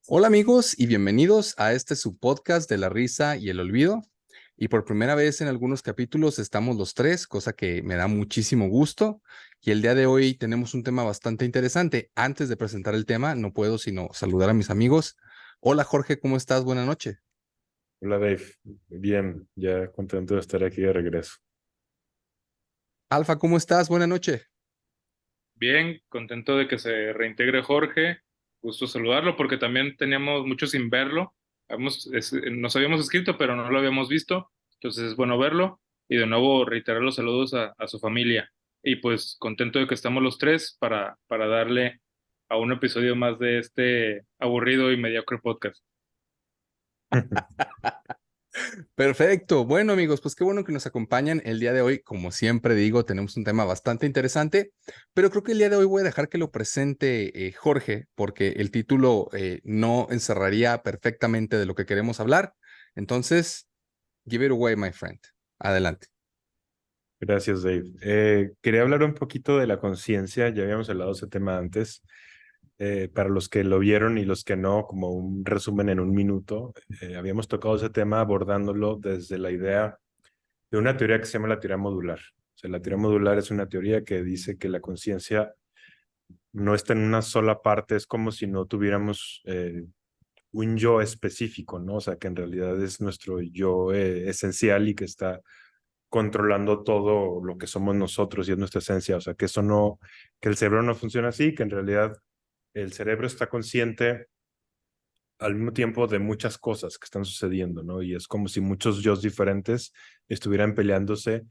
Hola amigos y bienvenidos a este su podcast de la risa y el olvido. Y por primera vez en algunos capítulos estamos los tres, cosa que me da muchísimo gusto. Y el día de hoy tenemos un tema bastante interesante. Antes de presentar el tema, no puedo sino saludar a mis amigos. Hola Jorge, ¿cómo estás? Buenas noches. Hola Dave, bien, ya contento de estar aquí de regreso. Alfa, ¿cómo estás? Buenas noches. Bien, contento de que se reintegre Jorge. Gusto saludarlo porque también teníamos mucho sin verlo. Nos habíamos escrito, pero no lo habíamos visto. Entonces es bueno verlo y de nuevo reiterar los saludos a su familia. Y pues contento de que estamos los tres para darle a un episodio más de este aburrido y mediocre podcast. Perfecto. Bueno, amigos, pues qué bueno que nos acompañan el día de hoy. Como siempre digo, tenemos un tema bastante interesante, pero creo que el día de hoy voy a dejar que lo presente Jorge, porque el título no encerraría perfectamente de lo que queremos hablar. Entonces, give it away, my friend. Adelante. Gracias, Dave. Quería hablar un poquito de la conciencia, ya habíamos hablado de ese tema antes. Para los que lo vieron y los que no, como un resumen en un minuto, habíamos tocado ese tema abordándolo desde la idea de una teoría que se llama la teoría modular. O sea, la teoría modular es una teoría que dice que la conciencia no está en una sola parte, es como si no tuviéramos un yo específico, ¿no? O sea, que en realidad es nuestro yo esencial y que está controlando todo lo que somos nosotros y es nuestra esencia. O sea, que eso no, que el cerebro no funciona así, que en realidad el cerebro está consciente al mismo tiempo de muchas cosas que están sucediendo, ¿no? Y es como si muchos yos diferentes estuvieran peleándose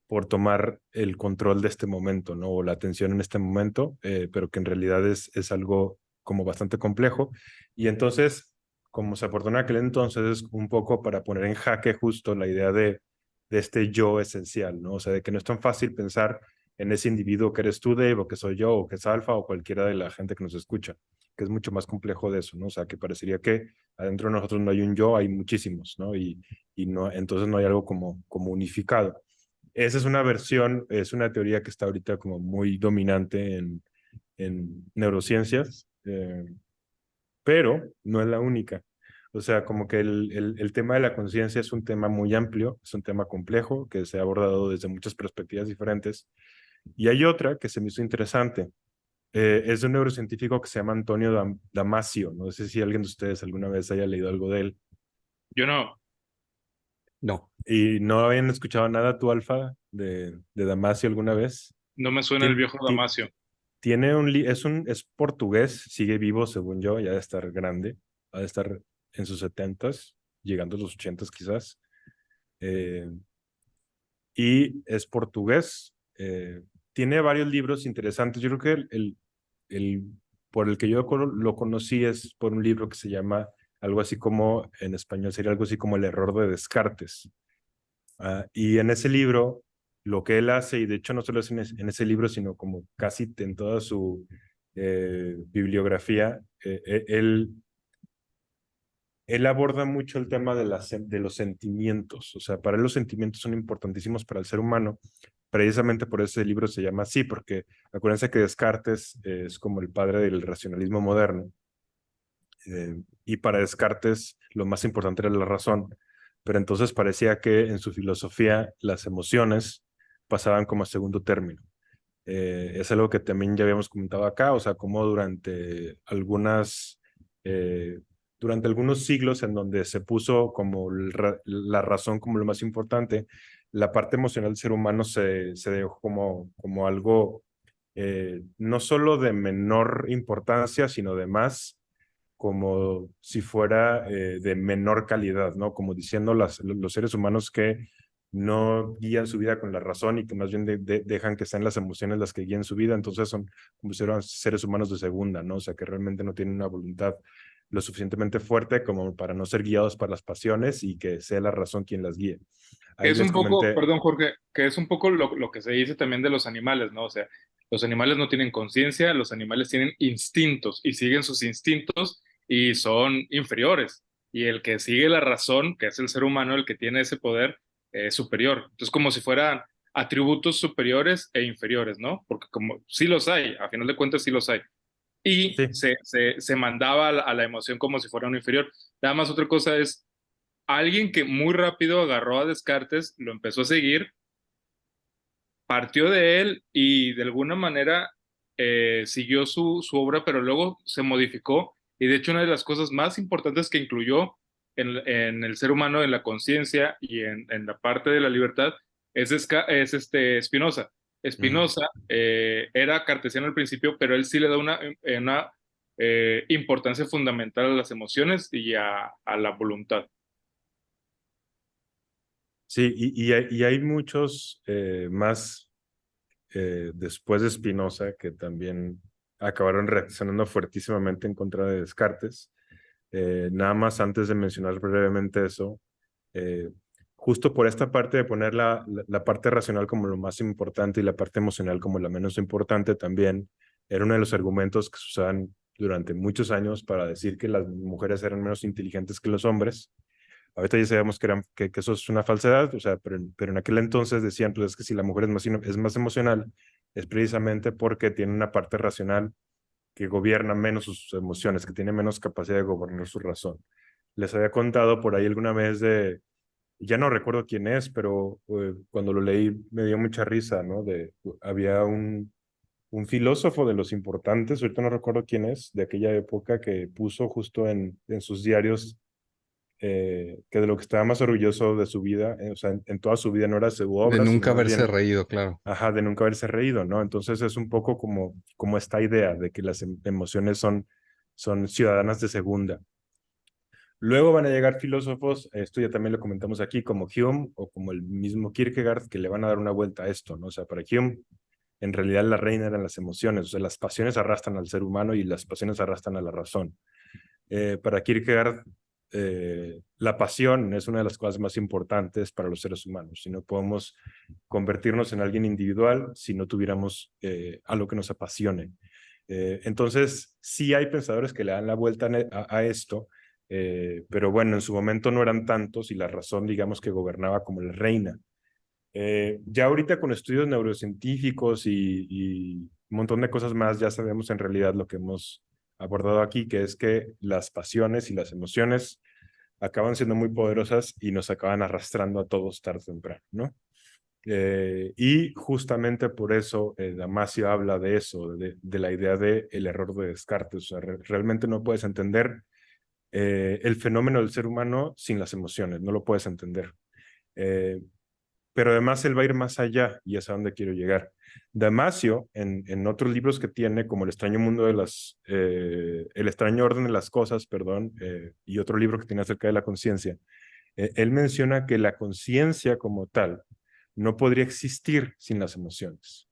por tomar el control de este momento, ¿no? O la atención en este momento, pero que en realidad es algo como bastante complejo. Y entonces, como se aportó en aquel entonces, es un poco para poner en jaque justo la idea de este yo esencial, ¿no? O sea, de que no es tan fácil pensar en ese individuo que eres tú, Dave, o que soy yo, o que es Alfa, o cualquiera de la gente que nos escucha, que es mucho más complejo de eso, ¿no? O sea, que parecería que adentro de nosotros no hay un yo, hay muchísimos, ¿no? Y no, entonces no hay algo como unificado. Esa es una versión, es una teoría que está ahorita como muy dominante en neurociencias, pero no es la única. O sea, como que el tema de la conciencia es un tema muy amplio, es un tema complejo que se ha abordado desde muchas perspectivas diferentes. Y hay otra que se me hizo interesante. Es de un neurocientífico que se llama Antonio Damasio. No sé si alguien de ustedes alguna vez haya leído algo de él. Yo no, No. ¿Y no habían escuchado nada tú, Alfa, de Damasio alguna vez? no me suena el Tien- viejo ti- Damasio. Tiene es portugués, sigue vivo según yo, ya de estar grande, ha de estar en sus setentas, llegando a los ochentas quizás, eh, y es portugués. Tiene varios libros interesantes. Yo creo que el por el que yo lo conocí es por un libro que se llama algo así como, en español sería algo así como El error de Descartes. Y en ese libro, lo que él hace, y de hecho no solo es en ese libro, sino como casi en toda su bibliografía, él aborda mucho el tema de los sentimientos. O sea, para él los sentimientos son importantísimos para el ser humano. Precisamente por eso el libro se llama así, porque acuérdense que Descartes es como el padre del racionalismo moderno. Y para Descartes lo más importante era la razón, pero entonces parecía que en su filosofía las emociones pasaban como a segundo término. Es algo que también ya habíamos comentado acá, o sea, como eh, durante algunos siglos en donde se puso como la razón como lo más importante, la parte emocional del ser humano se dejó como algo no solo de menor importancia, sino de más como si fuera de menor calidad, ¿no? Como diciendo los seres humanos que no guían su vida con la razón y que más bien dejan que sean las emociones las que guíen su vida, entonces son como si fueran seres humanos de segunda, ¿no? O sea, que realmente no tienen una voluntad lo suficientemente fuerte como para no ser guiados por las pasiones y que sea la razón quien las guíe. Que Ahí es les un poco, comenté. perdón Jorge, que es un poco lo que se dice también de los animales, ¿no? O sea, los animales no tienen conciencia, los animales tienen instintos y siguen sus instintos y son inferiores. Y el que sigue la razón, que es el ser humano, el que tiene ese poder, es superior. Entonces, como si fueran atributos superiores e inferiores, ¿no? Porque como sí los hay, a final de cuentas sí los hay. y Sí, se mandaba a la emoción como si fuera un inferior. Nada más otra cosa es, alguien que muy rápido agarró a Descartes, lo empezó a seguir, partió de él y de alguna manera siguió su obra, pero luego se modificó. Y de hecho, una de las cosas más importantes que incluyó en el ser humano, en la conciencia y en la parte de la libertad, es Spinoza. ujú. Spinoza era cartesiano al principio, pero él sí le da una importancia fundamental a las emociones y a la voluntad. Sí, y hay muchos más después de Spinoza que también acabaron reaccionando fuertísimamente en contra de Descartes. Nada más antes de mencionar brevemente eso, eh, justo por esta parte de poner la parte racional como lo más importante y la parte emocional como la menos importante también, era uno de los argumentos que se usaban durante muchos años para decir que las mujeres eran menos inteligentes que los hombres. Ahorita ya sabemos que eso es una falsedad, o sea, pero en aquel entonces decían, pues es que si la mujer es más emocional, es precisamente porque tiene una parte racional que gobierna menos sus emociones, que tiene menos capacidad de gobernar su razón. Les había contado por ahí alguna vez ya no recuerdo quién es, pero cuando lo leí me dio mucha risa, ¿no? Había un filósofo de los importantes, ahorita no recuerdo quién es, de aquella época que puso justo en sus diarios que de lo que estaba más orgulloso de su vida, o sea, en toda su vida no era su De obra, sino nunca más haberse bien, reído, claro. ajá, de nunca haberse reído, ¿no? Entonces es un poco como esta idea de que las emociones son ciudadanas de segunda. Luego van a llegar filósofos, esto ya también lo comentamos aquí, como Hume o como el mismo Kierkegaard, que le van a dar una vuelta a esto, ¿no? O sea, para Hume, en realidad la reina eran las emociones, o sea, las pasiones arrastran al ser humano y las pasiones arrastran a la razón. Para Kierkegaard, la pasión es una de las cosas más importantes para los seres humanos. Si no podemos convertirnos en alguien individual, si no tuviéramos algo que nos apasione. Entonces, sí hay pensadores que le dan la vuelta a esto, pero bueno, en su momento no eran tantos y la razón, digamos, que gobernaba como la reina. Ya ahorita con estudios neurocientíficos y un montón de cosas más, ya sabemos en realidad lo que hemos abordado aquí, que es que las pasiones y las emociones acaban siendo muy poderosas y nos acaban arrastrando a todos tarde o temprano, ¿no? Y justamente por eso Damasio habla de eso, de la idea de el error de Descartes. O sea, realmente no puedes entender el fenómeno del ser humano sin las emociones, no lo puedes entender. Eh, pero además él va a ir más allá y es a donde quiero llegar. Damasio, en otros libros que tiene, como El extraño orden de las cosas, perdón, y otro libro que tiene acerca de la conciencia, él menciona que la conciencia como tal no podría existir sin las emociones.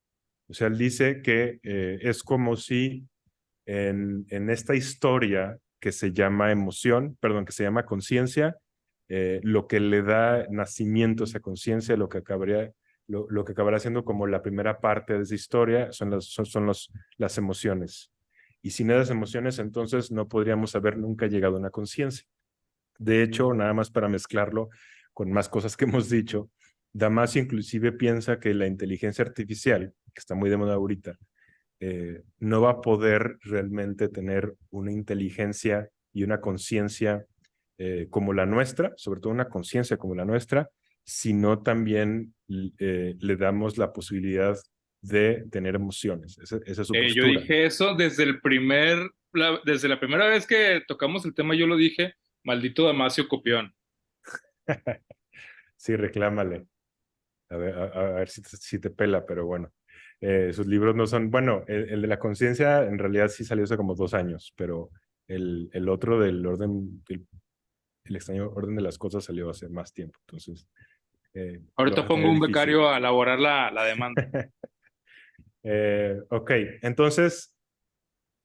O sea, él dice que es como si en esta historia que se llama emoción, perdón, que se llama conciencia, lo que le da nacimiento a esa conciencia, lo que acabará siendo como la primera parte de esa historia, las emociones. Y sin esas emociones, entonces no podríamos haber nunca llegado a una conciencia. De hecho, nada más para mezclarlo con más cosas que hemos dicho, Damasio inclusive piensa que la inteligencia artificial, que está muy de moda ahorita, no va a poder realmente tener una inteligencia y una conciencia como la nuestra, sobre todo una conciencia como la nuestra, sino también le damos la posibilidad de tener emociones. Esa es su Yo postura. dije eso desde la primera vez que tocamos el tema, yo lo dije, maldito Damasio copión. Sí, reclámale. A ver si te pela, pero bueno. Sus libros no son, bueno, el de la conciencia en realidad sí salió hace como 2 años, pero el otro el extraño orden de las cosas salió hace más tiempo, entonces lo vas Ahorita a pongo tener un difícil. becario a elaborar la demanda. Ok, entonces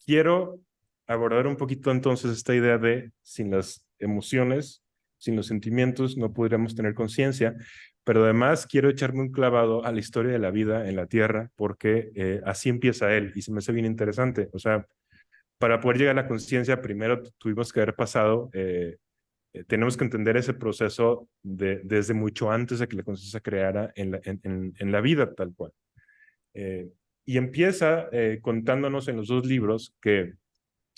quiero abordar un poquito entonces esta idea de sin las emociones, sin los sentimientos, no podríamos tener conciencia, pero además quiero echarme un clavado a la historia de la vida en la Tierra, porque así empieza él y se me hace bien interesante. O sea, para poder llegar a la conciencia, primero tuvimos que haber pasado, tenemos que entender ese proceso desde mucho antes de que la conciencia se creara en la vida tal cual. Eh, Y empieza contándonos en los dos libros que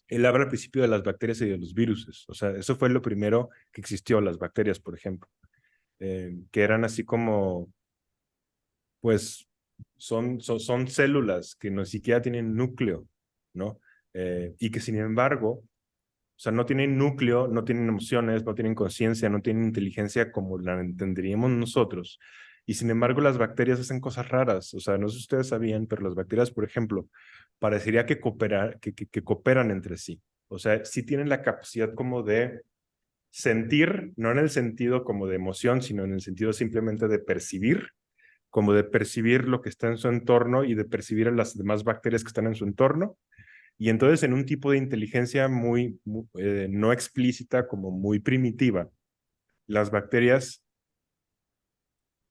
él habla al principio de las bacterias y de los virus. O sea, eso fue lo primero que existió, las bacterias, por ejemplo, que eran así como, pues, son células que no siquiera tienen núcleo, ¿no? Y que sin embargo, o sea, no tienen núcleo, no tienen emociones, no tienen conciencia, no tienen inteligencia como la entenderíamos nosotros. Y sin embargo, las bacterias hacen cosas raras. O sea, no sé si ustedes sabían, pero las bacterias, por ejemplo, parecería que cooperan entre sí. O sea, sí tienen la capacidad como de sentir, no en el sentido como de emoción, sino en el sentido simplemente de percibir, como de percibir lo que está en su entorno y de percibir a las demás bacterias que están en su entorno. Y entonces en un tipo de inteligencia no explícita, como muy primitiva, las bacterias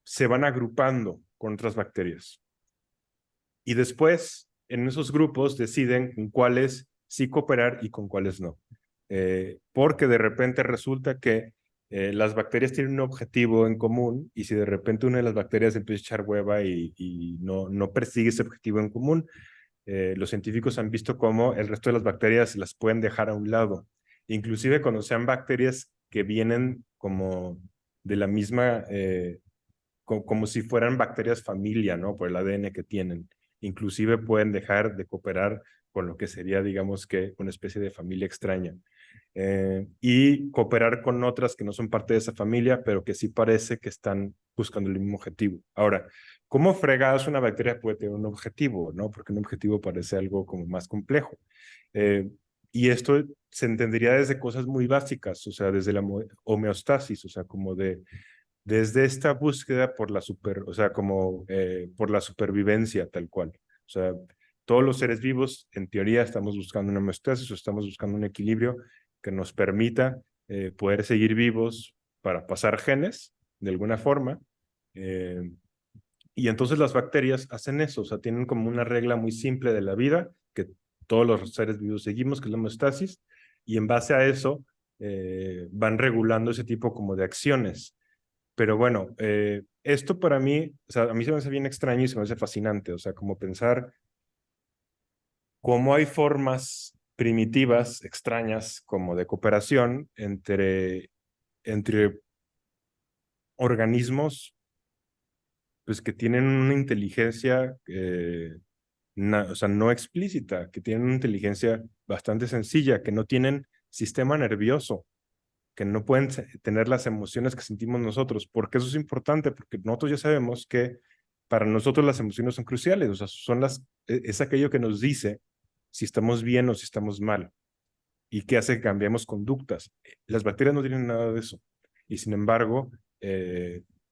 se van agrupando con otras bacterias. Y después, en esos grupos, deciden con cuáles sí cooperar y con cuáles no. Porque de repente resulta que las bacterias tienen un objetivo en común y si de repente una de las bacterias empieza a echar hueva y no persigue ese objetivo en común, los científicos han visto cómo el resto de las bacterias las pueden dejar a un lado. Inclusive cuando sean bacterias que vienen como de la misma, como si fueran bacterias familia, ¿no? Por el ADN que tienen. Inclusive pueden dejar de cooperar con lo que sería, digamos que, una especie de familia extraña. Y cooperar con otras que no son parte de esa familia, pero que sí parece que están buscando el mismo objetivo. Ahora, ¿cómo fregadas una bacteria puede tener un objetivo, no? Porque un objetivo parece algo como más complejo. Y esto se entendería desde cosas muy básicas, o sea, desde la homeostasis, o sea, como desde esta búsqueda por o sea, como por la supervivencia tal cual. O sea, todos los seres vivos, en teoría, estamos buscando una homeostasis o estamos buscando un equilibrio que nos permita poder seguir vivos para pasar genes de alguna forma. Y entonces las bacterias hacen eso, o sea, tienen como una regla muy simple de la vida que todos los seres vivos seguimos, que es la homeostasis, y en base a eso van regulando ese tipo como de acciones. Pero bueno, esto para mí, o sea, a mí se me hace bien extraño y se me hace fascinante, o sea, como pensar cómo hay formas primitivas, extrañas, como de cooperación entre organismos pues, que tienen una inteligencia, o sea, no explícita, que tienen una inteligencia bastante sencilla, que no tienen sistema nervioso, que no pueden tener las emociones que sentimos nosotros. ¿Por qué eso es importante? Porque nosotros ya sabemos que para nosotros las emociones son cruciales, o sea, es aquello que nos dice si estamos bien o si estamos mal y que hace que cambiemos conductas. Las bacterias no tienen nada de eso y sin embargo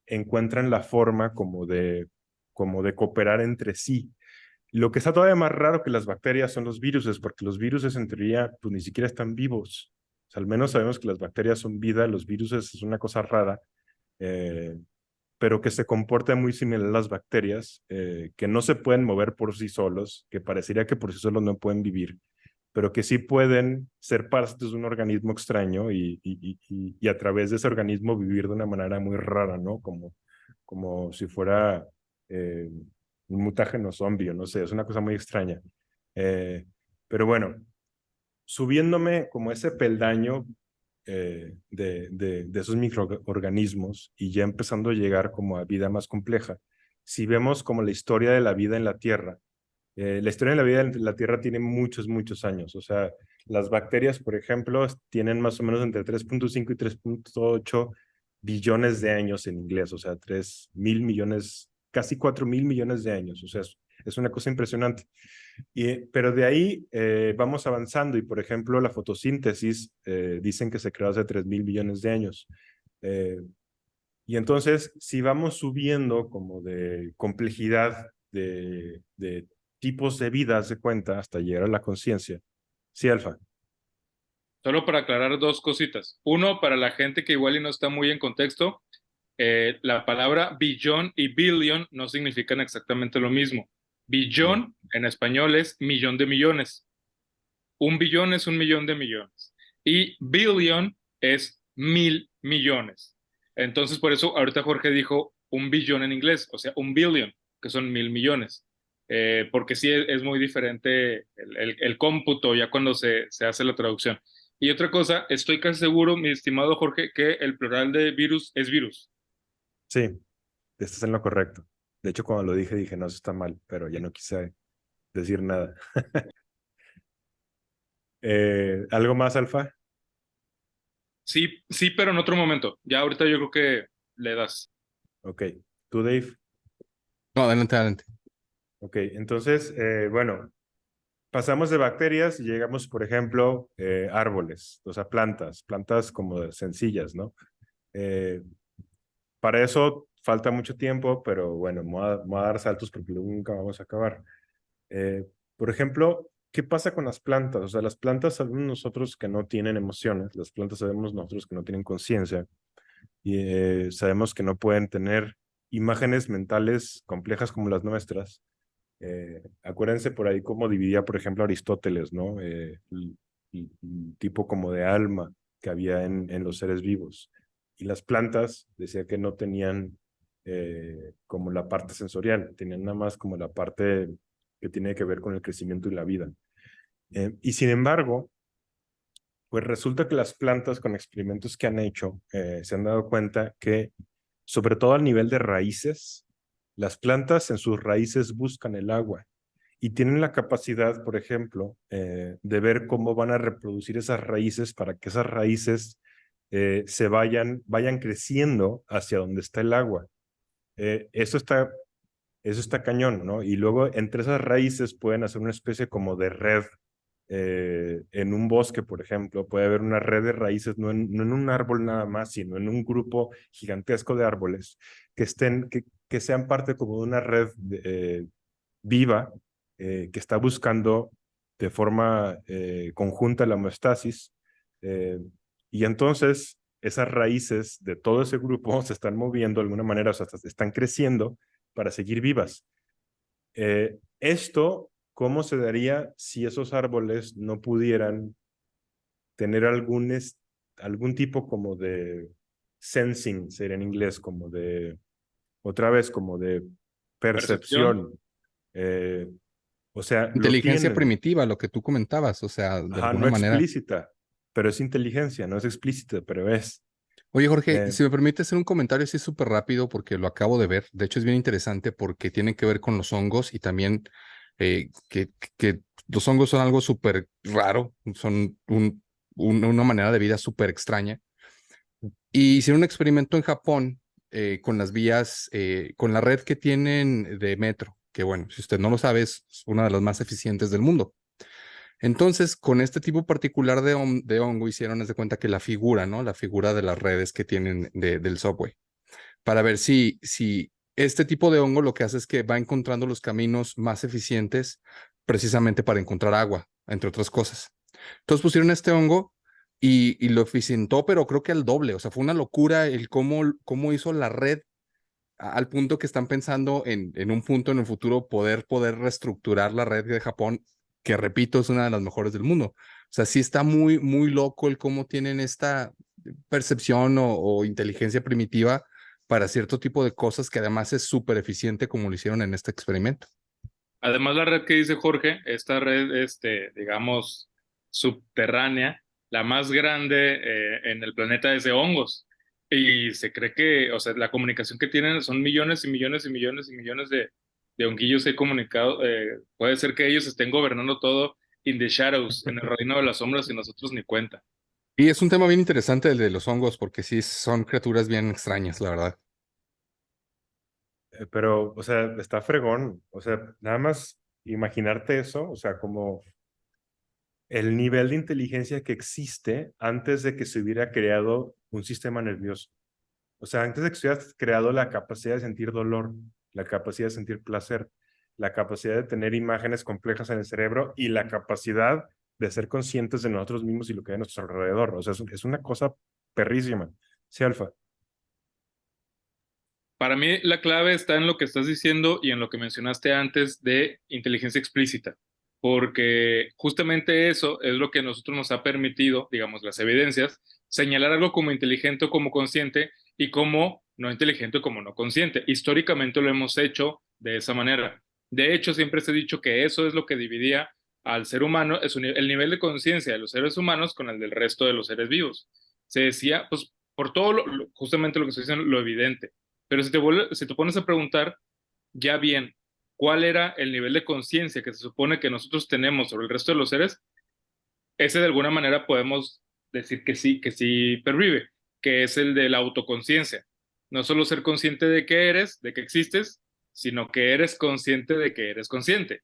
encuentran la forma como de cooperar entre sí. Lo que está todavía más raro que las bacterias son los virus, porque los virus en teoría pues ni siquiera están vivos. O sea, al menos sabemos que las bacterias son vida, los virus es una cosa rara, eh, pero que se comporta muy similar a las bacterias, que no se pueden mover por sí solos, que parecería que por sí solos no pueden vivir, pero que sí pueden ser partes de un organismo extraño y a través de ese organismo vivir de una manera muy rara, ¿no? Como si fuera un mutágeno zombie, o no sé, es una cosa muy extraña. Eh, pero bueno, subiéndome como ese peldaño de esos microorganismos y ya empezando a llegar como a vida más compleja, si vemos como la historia de la vida en la Tierra, la historia de la vida en la Tierra tiene muchos, muchos años. O sea, las bacterias, por ejemplo, tienen más o menos entre 3.5 y 3.8 billones de años en inglés. O sea, 3.000 millones, casi 4.000 millones de años. O sea, es una cosa impresionante. Pero de ahí vamos avanzando y, por ejemplo, la fotosíntesis dicen que se creó hace 3.000 millones de años. Y entonces, si vamos subiendo como de complejidad de tipos de vida, se cuenta, hasta llegar a la conciencia. Sí, Alfa. Solo para aclarar dos cositas. Uno, para la gente que igual y no está muy en contexto, la palabra billón y billion no significan exactamente lo mismo. Billón en español es millón de millones. Un billón es un millón de millones. Y billion es 1.000 millones. Entonces, por eso ahorita Jorge dijo un billón en inglés, o sea, un billion, que son 1.000 millones. porque sí es muy diferente el cómputo ya cuando se hace la traducción. Y otra cosa, estoy casi seguro, mi estimado Jorge, que el plural de virus es virus. Sí, estás en lo correcto. De hecho, cuando lo dije, dije, no, eso está mal, pero ya no quise decir nada. ¿Algo más, Alfa? Sí, sí, pero en otro momento. Ya ahorita yo creo que le das. Ok. ¿Tú, Dave? No, adelante, adelante. Ok, entonces, bueno, pasamos de bacterias y llegamos, por ejemplo, árboles, o sea, plantas como sencillas, ¿no? Eh, para eso falta mucho tiempo, pero bueno, voy a dar saltos porque luego nunca vamos a acabar. Eh, por ejemplo, ¿qué pasa con las plantas? O sea, las plantas sabemos nosotros que no tienen emociones, las plantas sabemos nosotros que no tienen conciencia y sabemos que no pueden tener imágenes mentales complejas como las nuestras. Acuérdense por ahí cómo dividía, por ejemplo, Aristóteles, ¿no? El tipo como de alma que había en los seres vivos. Y las plantas decía que no tenían como la parte sensorial, tenían nada más como la parte que tiene que ver con el crecimiento y la vida. Y sin embargo, pues resulta que las plantas con experimentos que han hecho se han dado cuenta que, sobre todo al nivel de raíces, las plantas en sus raíces buscan el agua y tienen la capacidad, por ejemplo, de ver cómo van a reproducir esas raíces para que esas raíces vayan creciendo hacia donde está el agua. Eso está cañón, ¿no? Y luego entre esas raíces pueden hacer una especie como de red. En un bosque, por ejemplo, puede haber una red de raíces, no en un árbol nada más, sino en un grupo gigantesco de árboles que sean parte como de una red viva que está buscando de forma conjunta la homeostasis. eh, y entonces esas raíces de todo ese grupo se están moviendo de alguna manera, o sea, están creciendo para seguir vivas. Esto, ¿cómo se daría si esos árboles no pudieran tener algún tipo como de sensing, sería en inglés, como de, otra vez, como de Percepción. percepción? Eh, o sea, lo Inteligencia tienen, primitiva, lo que tú comentabas, o sea, de ajá, alguna no manera. explícita, pero es inteligencia, no es explícita, pero es. Oye, Jorge, Eh, si me permite hacer un comentario así súper rápido porque lo acabo de ver. De hecho, es bien interesante porque tiene que ver con los hongos y también que los hongos son algo súper raro, son una manera de vida súper extraña. Y hicieron un experimento en Japón con las vías, con la red que tienen de metro, que bueno, si usted no lo sabe, es una de las más eficientes del mundo. Entonces, con este tipo particular de hongo, hicieron, haz de cuenta que la figura, ¿no? La figura de las redes que tienen del subway, para ver si este tipo de hongo lo que hace es que va encontrando los caminos más eficientes precisamente para encontrar agua, entre otras cosas. Entonces pusieron este hongo y lo eficientó, pero creo que al doble. O sea, fue una locura el cómo hizo la red al punto que están pensando en un punto en el futuro poder reestructurar la red de Japón, que repito, es una de las mejores del mundo. O sea, sí está muy, muy loco el cómo tienen esta percepción o inteligencia primitiva para cierto tipo de cosas que además es súper eficiente como lo hicieron en este experimento. Además, la red que dice Jorge, esta red, digamos, subterránea, la más grande en el planeta es de hongos. Y se cree que, o sea, la comunicación que tienen son millones y millones y millones y millones de honguillos que he comunicado. Puede ser que ellos estén gobernando todo in the shadows, en el reino de las sombras y nosotros ni cuenta. Y es un tema bien interesante el de los hongos, porque sí son criaturas bien extrañas, la verdad. pero, o sea, está fregón. O sea, nada más imaginarte eso, o sea, como el nivel de inteligencia que existe antes de que se hubiera creado un sistema nervioso. O sea, antes de que se hubiera creado la capacidad de sentir dolor, la capacidad de sentir placer, la capacidad de tener imágenes complejas en el cerebro y la capacidad de ser conscientes de nosotros mismos y lo que hay a nuestro alrededor. O sea, es una cosa perrísima. Sí, Alfa. Para mí, la clave está en lo que estás diciendo y en lo que mencionaste antes de inteligencia explícita, porque justamente eso es lo que a nosotros nos ha permitido, digamos, las evidencias, señalar algo como inteligente o como consciente y como no inteligente o como no consciente. Históricamente lo hemos hecho de esa manera. De hecho, siempre se ha dicho que eso es lo que dividía al ser humano, el nivel de conciencia de los seres humanos con el del resto de los seres vivos. Se decía, pues, por todo justamente lo que se dice, lo evidente. Pero si te pones a preguntar, ya bien, ¿cuál era el nivel de conciencia que se supone que nosotros tenemos sobre el resto de los seres? Ese de alguna manera podemos decir que sí pervive, que es el de la autoconciencia. No solo ser consciente de que eres, de que existes, sino que eres consciente de que eres consciente.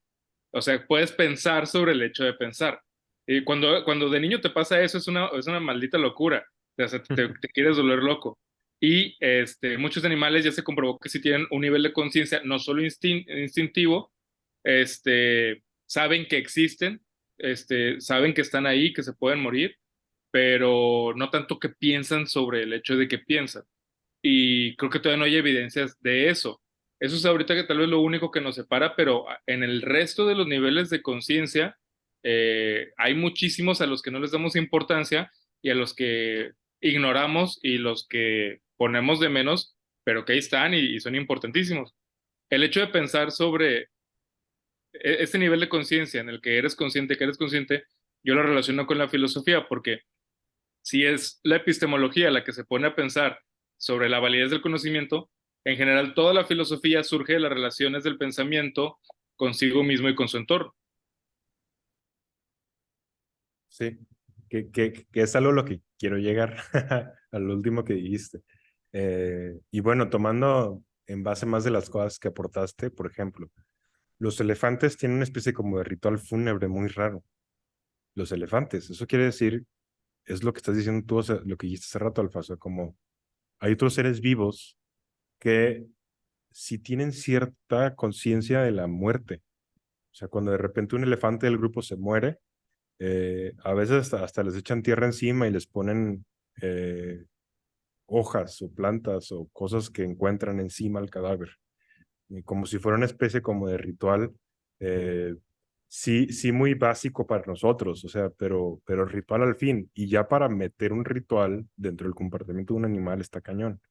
O sea, puedes pensar sobre el hecho de pensar. Y cuando de niño te pasa eso, es una maldita locura. O sea, te quieres volver loco. Y muchos animales ya se comprobó que si tienen un nivel de conciencia, no solo instintivo, saben que existen, saben que están ahí, que se pueden morir, pero no tanto que piensan sobre el hecho de que piensan. Y creo que todavía no hay evidencias de eso. Eso es ahorita que tal vez lo único que nos separa, pero en el resto de los niveles de conciencia hay muchísimos a los que no les damos importancia y a los que ignoramos y los que ponemos de menos, pero que ahí están y son importantísimos. El hecho de pensar sobre ese nivel de conciencia en el que eres consciente, yo lo relaciono con la filosofía, porque si es la epistemología la que se pone a pensar sobre la validez del conocimiento, en general toda la filosofía surge de las relaciones del pensamiento consigo mismo y con su entorno. Sí, que es algo a lo que quiero llegar, a lo último que dijiste. Y bueno, tomando en base más de las cosas que aportaste, por ejemplo, los elefantes tienen una especie como de ritual fúnebre muy raro. Los elefantes, eso quiere decir, es lo que estás diciendo tú, o sea, lo que dijiste hace rato, Alfa, o sea, como hay otros seres vivos que sí tienen cierta conciencia de la muerte. O sea, cuando de repente un elefante del grupo se muere, a veces hasta les echan tierra encima y les ponen hojas o plantas o cosas que encuentran encima al cadáver, como si fuera una especie como de ritual, eh, sí, sí muy básico para nosotros, o sea, pero ritual al fin, y ya para meter un ritual dentro del comportamiento de un animal está cañón.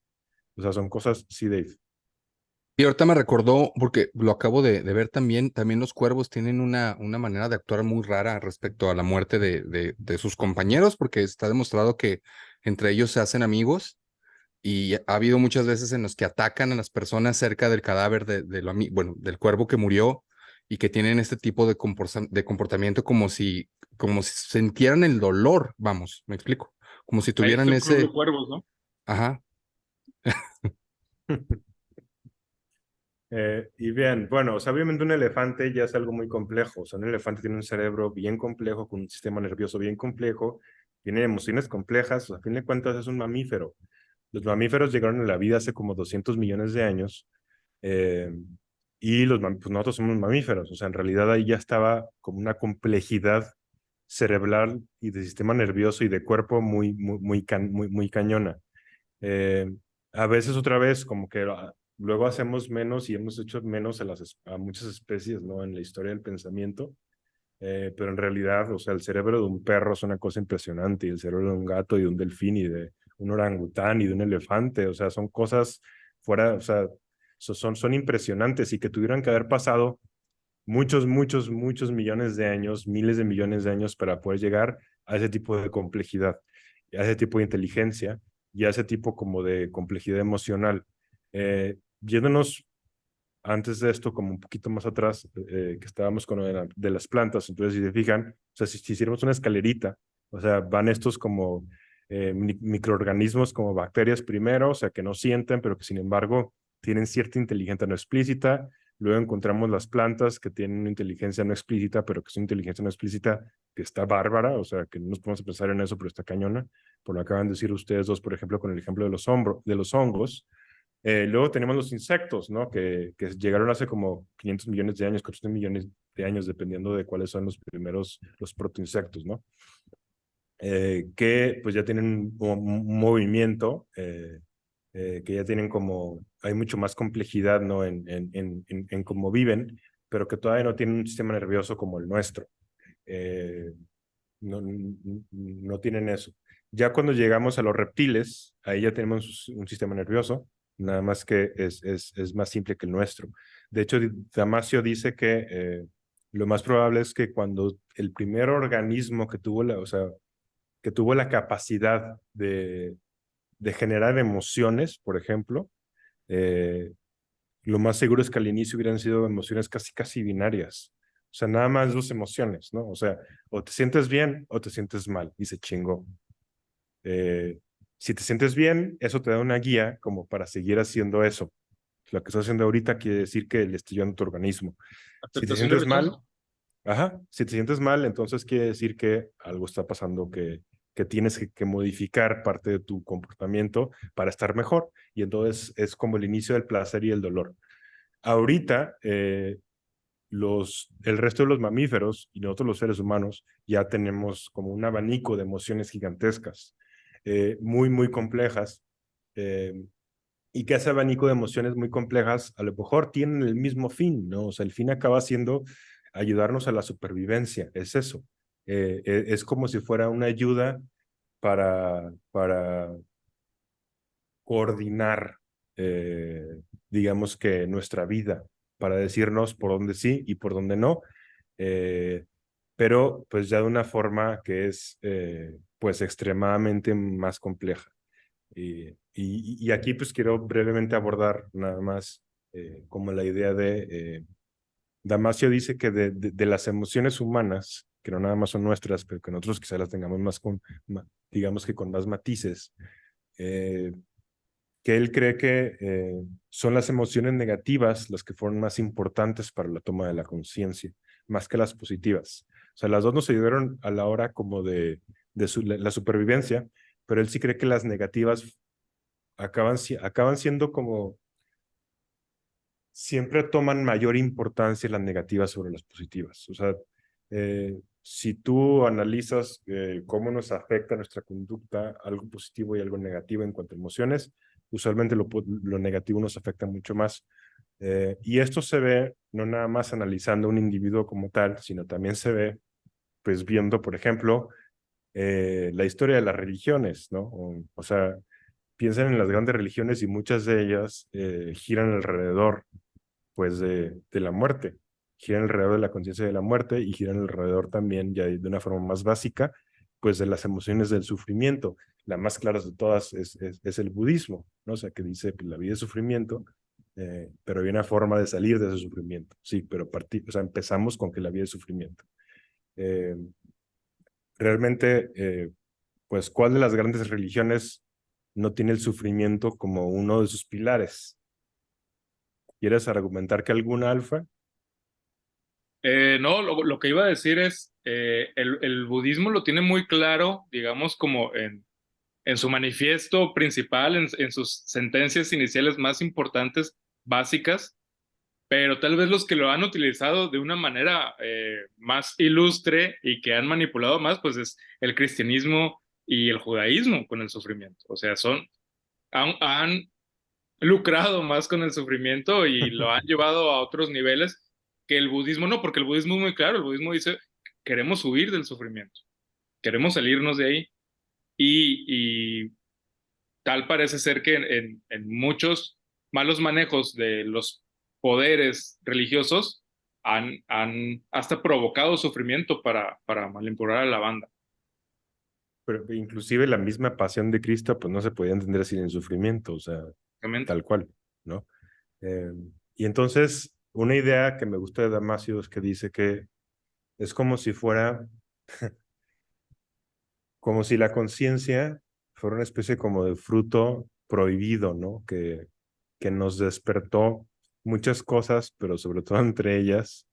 O sea, son cosas, sí, Dave. Y ahorita me recordó, porque lo acabo de ver también los cuervos tienen una manera de actuar muy rara respecto a la muerte de sus compañeros, porque está demostrado que entre ellos se hacen amigos y ha habido muchas veces en los que atacan a las personas cerca del cadáver bueno, del cuervo que murió y que tienen este tipo de comportamiento como si sintieran el dolor, vamos, me explico, como si Ahí tuvieran está un club de ese, cuervos, ¿no? ajá. Y bien, bueno, o sea, obviamente un elefante ya es algo muy complejo. O sea, un elefante tiene un cerebro bien complejo, con un sistema nervioso bien complejo, tiene emociones complejas. O sea, a fin de cuentas es un mamífero. Los mamíferos llegaron a la vida hace como 200 millones de años, eh, y pues nosotros somos mamíferos. O sea, en realidad ahí ya estaba como una complejidad cerebral y de sistema nervioso y de cuerpo muy cañona. Eh, a veces otra vez como que luego hacemos menos y hemos hecho menos a muchas especies, ¿no? En la historia del pensamiento, pero en realidad, o sea, el cerebro de un perro es una cosa impresionante, y el cerebro de un gato y de un delfín y de un orangután y de un elefante, o sea, son cosas fuera, o sea, son impresionantes, y que tuvieran que haber pasado muchos millones de años, miles de millones de años para poder llegar a ese tipo de complejidad, a ese tipo de inteligencia y a ese tipo como de complejidad emocional. Yéndonos antes de esto, como un poquito más atrás, que estábamos con lo de las plantas, entonces si se fijan, o sea, si hiciéramos una escalerita, o sea, van estos como microorganismos como bacterias primero, o sea, que no sienten, pero que sin embargo tienen cierta inteligencia no explícita. Luego encontramos las plantas que tienen una inteligencia no explícita, pero que es una inteligencia no explícita que está bárbara, o sea, que no nos podemos pensar en eso, pero está cañona. Por lo que acaban de decir ustedes dos, por ejemplo, con el ejemplo de los hongos. Luego tenemos los insectos, ¿no? Que llegaron hace como 500 millones de años, 400 millones de años, dependiendo de cuáles son los primeros, los protoinsectos, ¿no? Que pues ya tienen un movimiento, que ya tienen como, hay mucho más complejidad, ¿no? En cómo viven, pero que todavía no tienen un sistema nervioso como el nuestro. Eh, no tienen eso. Ya cuando llegamos a los reptiles, ahí ya tenemos un sistema nervioso, nada más que es más simple que el nuestro. De hecho, Damasio dice que lo más probable es que cuando el primer organismo que tuvo o sea, que tuvo la capacidad de generar emociones, por ejemplo, eh, lo más seguro es que al inicio hubieran sido emociones casi binarias. O sea, nada más dos emociones, ¿no? O sea, o te sientes bien o te sientes mal y se chingó. Eh, si te sientes bien, eso te da una guía como para seguir haciendo eso. Lo que estás haciendo ahorita quiere decir que le estoy ayudando a tu organismo. Si te Aceptación y sientes mal, rechazo. ajá, si te sientes mal, entonces quiere decir que algo está pasando que tienes que modificar parte de tu comportamiento para estar mejor. Y entonces es como el inicio del placer y el dolor. Ahorita, el resto de los mamíferos y nosotros los seres humanos ya tenemos como un abanico de emociones gigantescas, muy complejas, y que ese abanico de emociones muy complejas a lo mejor tienen el mismo fin, ¿no? O sea, el fin acaba siendo ayudarnos a la supervivencia, es eso. Es como si fuera una ayuda para coordinar, digamos que nuestra vida, para decirnos por dónde sí y por dónde no, eh, pero pues ya de una forma que es pues extremadamente más compleja. Y aquí pues quiero brevemente abordar nada más como la idea Damasio dice que de las emociones humanas, que no nada más son nuestras, pero que nosotros quizás las tengamos más digamos que con más matices, eh, que él cree que son las emociones negativas las que fueron más importantes para la toma de la conciencia, más que las positivas. O sea, las dos nos ayudaron a la hora como la supervivencia, pero él sí cree que las negativas acaban siendo como siempre toman mayor importancia las negativas sobre las positivas. O sea, si tú analizas cómo nos afecta nuestra conducta, algo positivo y algo negativo en cuanto a emociones, usualmente lo negativo nos afecta mucho más. Y esto se ve no nada más analizando a un individuo como tal, sino también se ve, pues viendo, por ejemplo, la historia de las religiones, ¿no? O sea, piensan en las grandes religiones y muchas de ellas giran alrededor pues de la muerte. Giran alrededor de la conciencia de la muerte y giran alrededor también, ya de una forma más básica, pues de las emociones del sufrimiento. La más clara de todas es el budismo, ¿no? O sea, que dice que la vida es sufrimiento, pero hay una forma de salir de ese sufrimiento. Sí, pero o sea, empezamos con que la vida es sufrimiento. Eh, realmente, pues, ¿cuál de las grandes religiones no tiene el sufrimiento como uno de sus pilares? ¿Quieres argumentar que alguna alfa? No, lo que iba a decir es, el budismo lo tiene muy claro, digamos, como en su manifiesto principal, en sus sentencias iniciales más importantes, básicas, pero tal vez los que lo han utilizado de una manera más ilustre y que han manipulado más, pues es el cristianismo y el judaísmo con el sufrimiento. O sea, han lucrado más con el sufrimiento y lo han llevado a otros niveles que el budismo no, porque el budismo es muy claro, el budismo dice, queremos huir del sufrimiento, queremos salirnos de ahí y tal parece ser que en muchos malos manejos de los poderes religiosos han hasta provocado sufrimiento para manipular a la banda. Pero inclusive la misma pasión de Cristo, pues no se podía entender sin el sufrimiento, o sea, Realmente. tal cual, ¿no? Eh, y entonces, una idea que me gusta de Damasio es que dice que es como si fuera, como si la conciencia fuera una especie como de fruto prohibido, ¿no? Que nos despertó muchas cosas, pero sobre todo entre ellas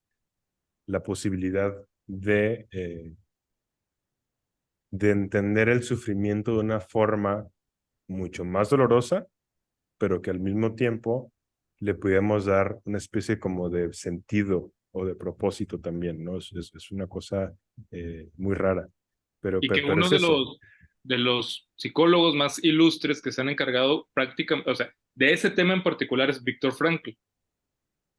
la posibilidad de entender el sufrimiento de una forma mucho más dolorosa, pero que al mismo tiempo le pudiéramos dar una especie como de sentido o de propósito también, ¿no? Es una cosa muy rara, Y que pero uno es eso. de los psicólogos más ilustres que se han encargado prácticamente, o sea, de ese tema en particular es Víctor Frankl,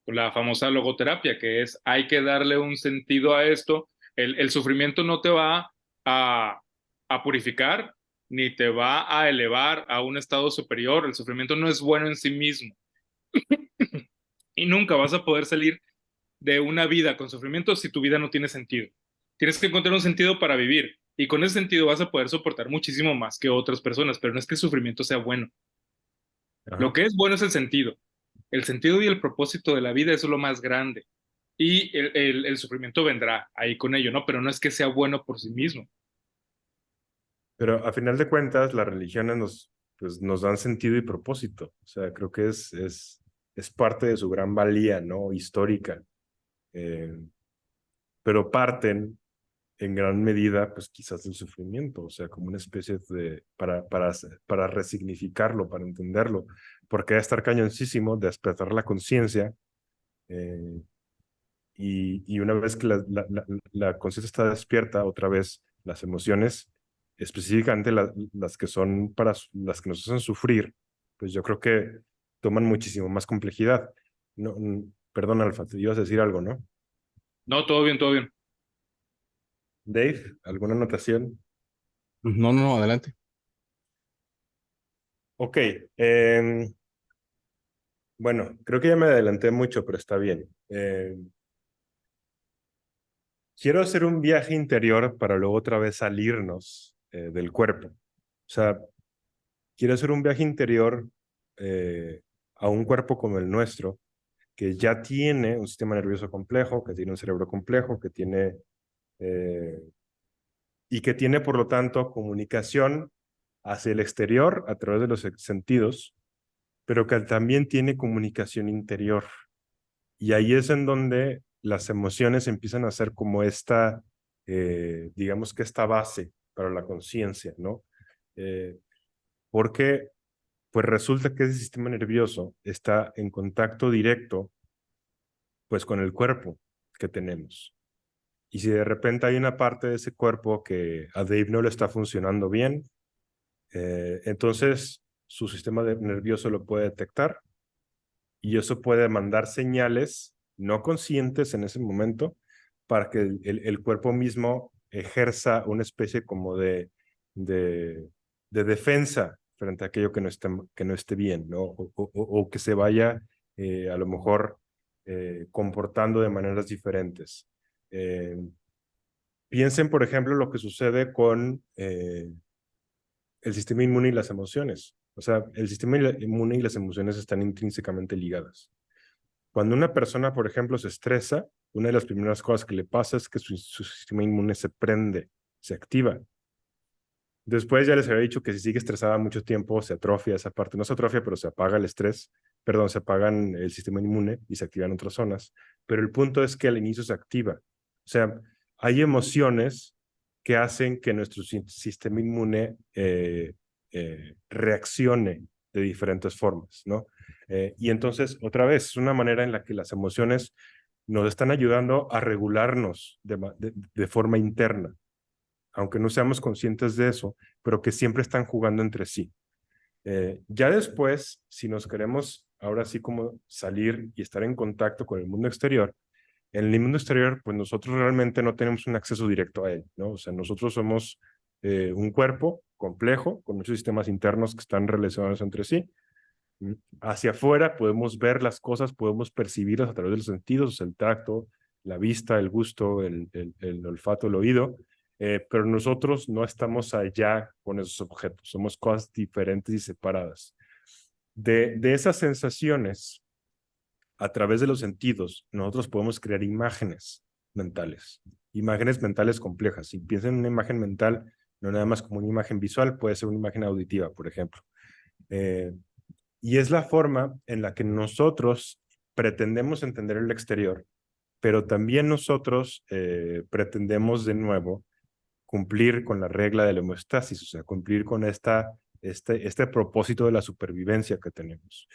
con la famosa logoterapia, que es hay que darle un sentido a esto. El sufrimiento no te va a, a purificar, ni te va a elevar a un estado superior. El sufrimiento no es bueno en sí mismo. Y nunca vas a poder salir de una vida con sufrimiento si tu vida no tiene sentido. Tienes que encontrar un sentido para vivir. Y con ese sentido vas a poder soportar muchísimo más que otras personas, pero no es que el sufrimiento sea bueno. Lo Ajá. que es bueno es el sentido. El sentido y el propósito de la vida es lo más grande. Y el sufrimiento vendrá ahí con ello, ¿no? Pero no es que sea bueno por sí mismo. Pero a final de cuentas, las religiones pues, nos dan sentido y propósito. O sea, creo que es parte de su gran valía, ¿no? Histórica. Eh, pero parten en gran medida, pues quizás del sufrimiento, o sea, como una especie de, para resignificarlo, para entenderlo, porque va a estar cañoncísimo despertar la conciencia, eh, y una vez que la conciencia está despierta, otra vez las emociones, específicamente las que son para las que nos hacen sufrir, pues yo creo que toman muchísimo más complejidad. No, perdón, Alfa, te ibas a decir algo, ¿no? No, todo bien, todo bien. Dave, ¿alguna anotación? No, no, no, adelante. Ok, bueno, creo que ya me adelanté mucho, pero está bien. Quiero hacer un viaje interior para luego otra vez salirnos del cuerpo. O sea, quiero hacer un viaje interior a un cuerpo como el nuestro, que ya tiene un sistema nervioso complejo, que tiene un cerebro complejo, que tiene eh, y que tiene, por lo tanto, comunicación hacia el exterior a través de los sentidos, pero que también tiene comunicación interior. Y ahí es en donde las emociones empiezan a ser como esta, digamos que esta base para la conciencia, ¿no? Eh, porque pues resulta que ese sistema nervioso está en contacto directo pues con el cuerpo que tenemos. Y si de repente hay una parte de ese cuerpo que a Dave no le está funcionando bien, entonces su sistema nervioso lo puede detectar y eso puede mandar señales no conscientes en ese momento para que el cuerpo mismo ejerza una especie como de defensa frente a aquello que no esté bien, ¿no? O que se vaya a lo mejor comportando de maneras diferentes. Eh, Piensen, por ejemplo, lo que sucede con el sistema inmune y las emociones. O sea, el sistema inmune y las emociones están intrínsecamente ligadas. Cuando una persona, por ejemplo, se estresa, una de las primeras cosas que le pasa es que su sistema inmune se prende, se activa. Después ya les había dicho que si sigue estresada mucho tiempo, se atrofia esa parte. No se atrofia, pero se apaga el estrés. Perdón, se apagan el sistema inmune y se activan otras zonas. Pero el punto es que al inicio se activa. O sea, hay emociones que hacen que nuestro sistema inmune reaccione de diferentes formas, ¿no? Y entonces, otra vez, es una manera en la que las emociones nos están ayudando a regularnos de forma interna, aunque no seamos conscientes de eso, pero que siempre están jugando entre sí. Ya después, si nos queremos ahora sí como salir y estar en contacto con el mundo exterior, en el mundo exterior, pues nosotros realmente no tenemos un acceso directo a él, ¿no? O sea, nosotros somos un cuerpo complejo, con muchos sistemas internos que están relacionados entre sí. Hacia afuera podemos ver las cosas, podemos percibirlas a través de los sentidos, el tacto, la vista, el gusto, el olfato, el oído, pero nosotros no estamos allá con esos objetos, somos cosas diferentes y separadas. De esas sensaciones, a través de los sentidos, nosotros podemos crear imágenes mentales complejas. Si piensan en una imagen mental, no nada más como una imagen visual, puede ser una imagen auditiva, por ejemplo. Y es la forma en la que nosotros pretendemos entender el exterior, pero también nosotros pretendemos de nuevo cumplir con la regla de la homeostasis, o sea, cumplir con este propósito de la supervivencia que tenemos.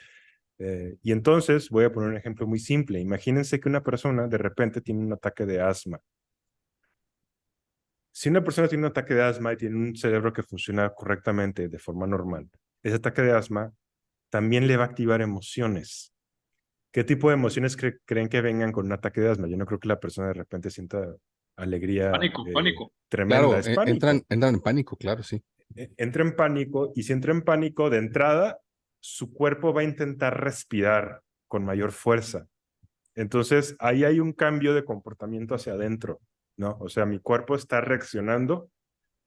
Y entonces voy a poner un ejemplo muy simple. Imagínense que una persona de repente tiene un ataque de asma. Si una persona tiene un ataque de asma y tiene un cerebro que funciona correctamente de forma normal, ese ataque de asma también le va a activar emociones. ¿Qué tipo de emociones creen que vengan con un ataque de asma? Yo no creo que la persona de repente sienta alegría Pánico, pánico. tremenda, Claro, es pánico. entran en pánico, claro, sí. entra en pánico, y si entra en pánico de entrada, su cuerpo va a intentar respirar con mayor fuerza. Entonces, ahí hay un cambio de comportamiento hacia adentro, ¿no? O sea, mi cuerpo está reaccionando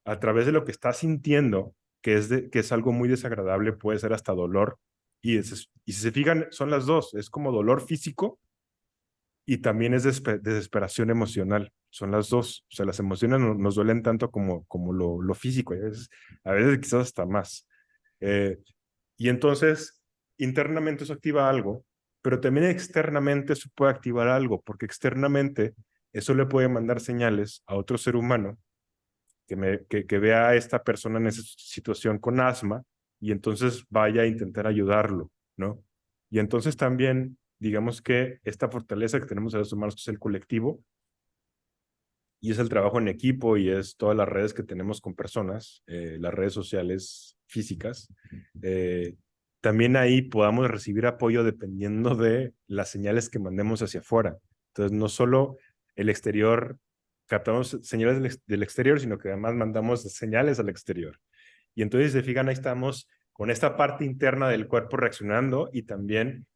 a través de lo que está sintiendo, que es algo muy desagradable, puede ser hasta dolor. Y si se fijan, son las dos, es como dolor físico y también es desesperación emocional, son las dos. O sea, las emociones nos duelen tanto como lo físico, y a veces quizás hasta más. Y entonces, internamente eso activa algo, pero también externamente eso puede activar algo, porque externamente eso le puede mandar señales a otro ser humano que vea a esta persona en esa situación con asma y entonces vaya a intentar ayudarlo, ¿no? Y entonces también, digamos que esta fortaleza que tenemos a los humanos, que es el colectivo, y es el trabajo en equipo y es todas las redes que tenemos con personas, las redes sociales físicas, también ahí podamos recibir apoyo dependiendo de las señales que mandemos hacia afuera. Entonces, no solo el exterior, captamos señales del exterior, sino que además mandamos señales al exterior. Y entonces, si se fijan, ahí estamos con esta parte interna del cuerpo reaccionando y también